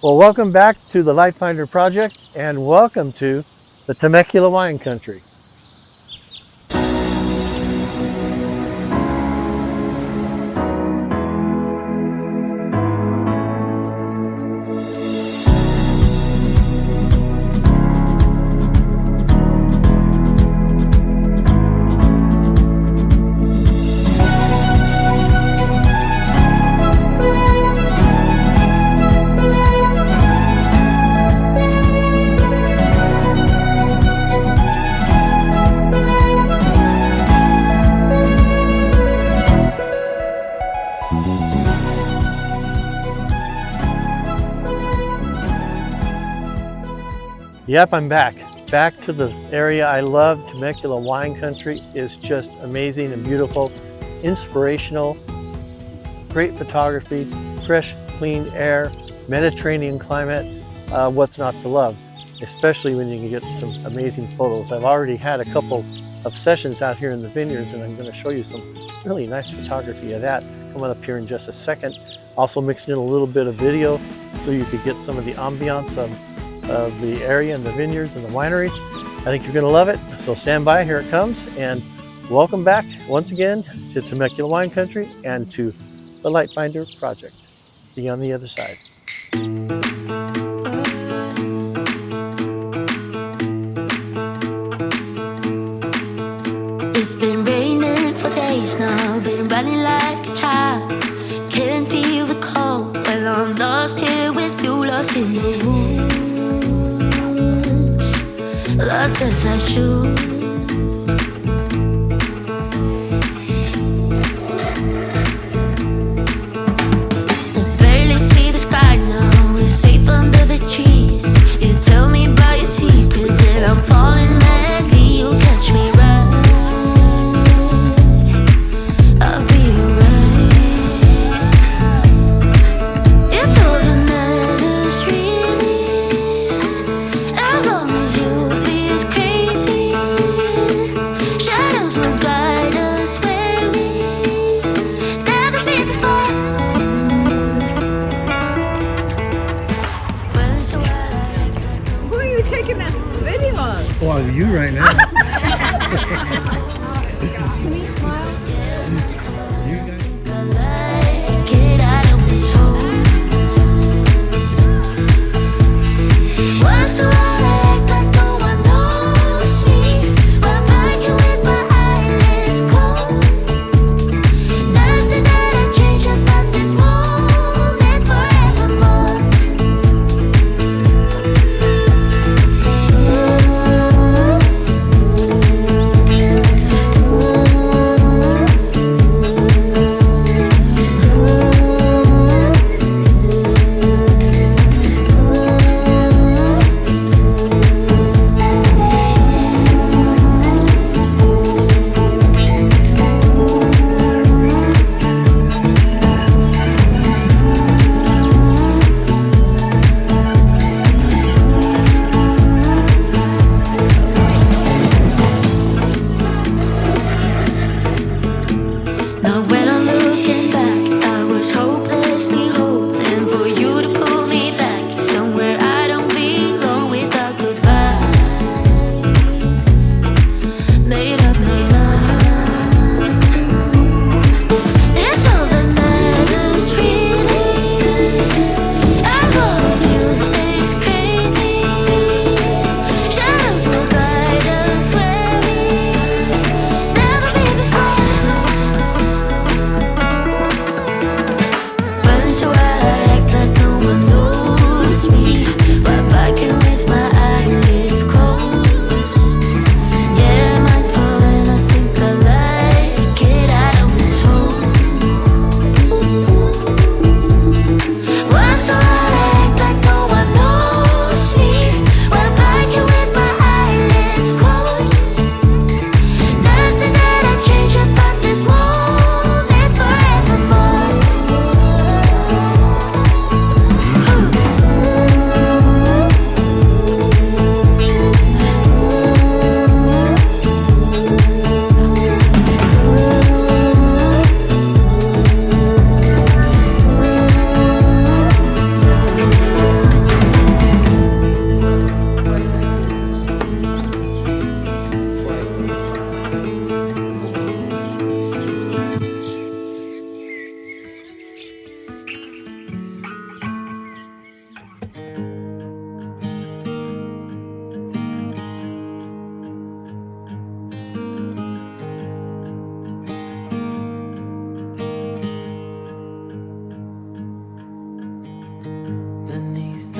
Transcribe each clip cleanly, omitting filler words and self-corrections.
Well, welcome back to the Light Finder Project, and welcome to the Temecula Wine Country. Yep, I'm back to the area I love. Temecula Wine Country is just amazing and beautiful, inspirational, great photography, fresh, clean air, Mediterranean climate. What's not to love, especially when you can get some amazing photos. I've already had a couple of sessions out here in the vineyards, and I'm going to show you some really nice photography of that coming up here in just a second. Also mixing in a little bit of video so you could get some of the ambiance of the area and the vineyards and the wineries. I think you're going to love it. So stand by, here it comes, and welcome back once again to Temecula Wine Country and to the Light Finder Project. See you on the other side. It's been raining for days now, been running like a child. Can't feel the cold, well I'm lost here with you, lost in the woods. Lost as I should. I barely see the sky now, we're safe under the trees. You tell me about your secrets and I'm falling madly. You catch me right, I'll be alright. It's all that matters really, as long as you. Well, you right now. Can you smile? You guys.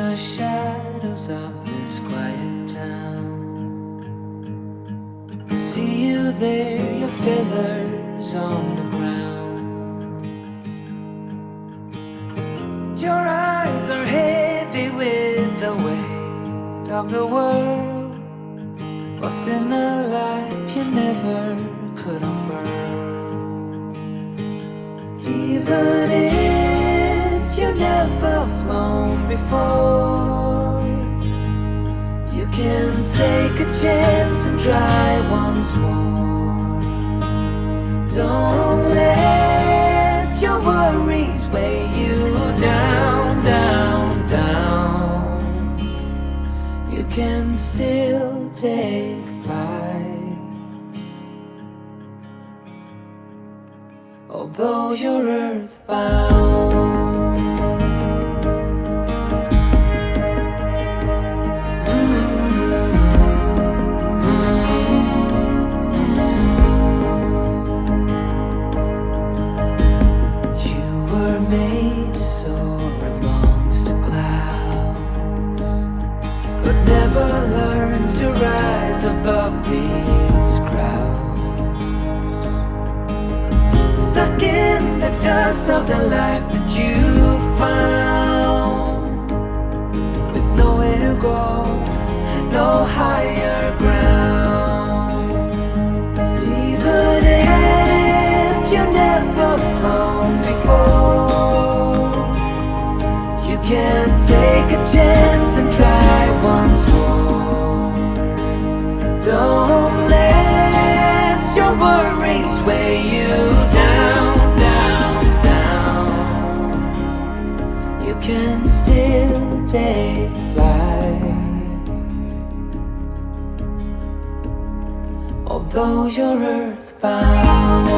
the shadows of this quiet town. I see you there, your feathers on the ground. Your eyes are heavy with the weight of the world. What's in a life you never could offer? Even if you never flown before, you can take a chance and try once more. Don't let your worries weigh you down, down, down. You can still take flight, although you're earthbound. You were made to soar amongst the clouds, but never learn to rise above these crowds. Stuck in the dust of the life that you found, with nowhere to go, no higher ground. Even if you never flown before, you can take a chance and try once more. Don't let your worries weigh you down, down, down. You can still take flight, although you're earthbound.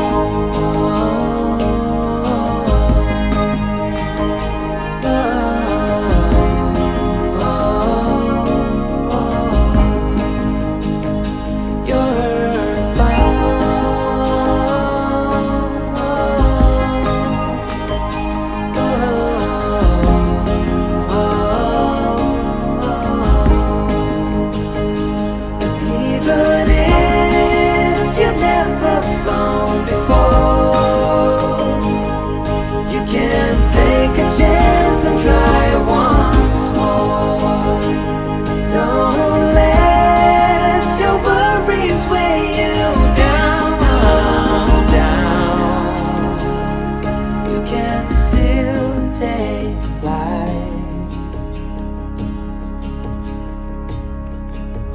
Flown before, you can take a chance and try once more. Don't let your worries weigh you down, down. You can still take flight,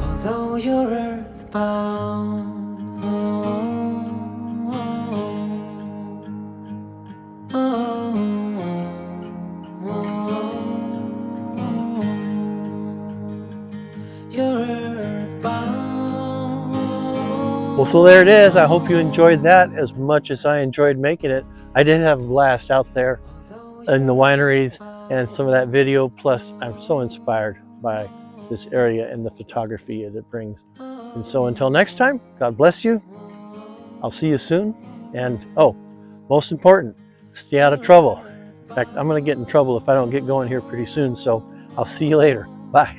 although you're earthbound. Well, so there it is. I hope you enjoyed that as much as I enjoyed making it. I did have a blast out there in the wineries and some of that video. Plus, I'm so inspired by this area and the photography that it brings. And so until next time, God bless you. I'll see you soon. And oh, most important, stay out of trouble. In fact, I'm going to get in trouble if I don't get going here pretty soon. So I'll see you later. Bye.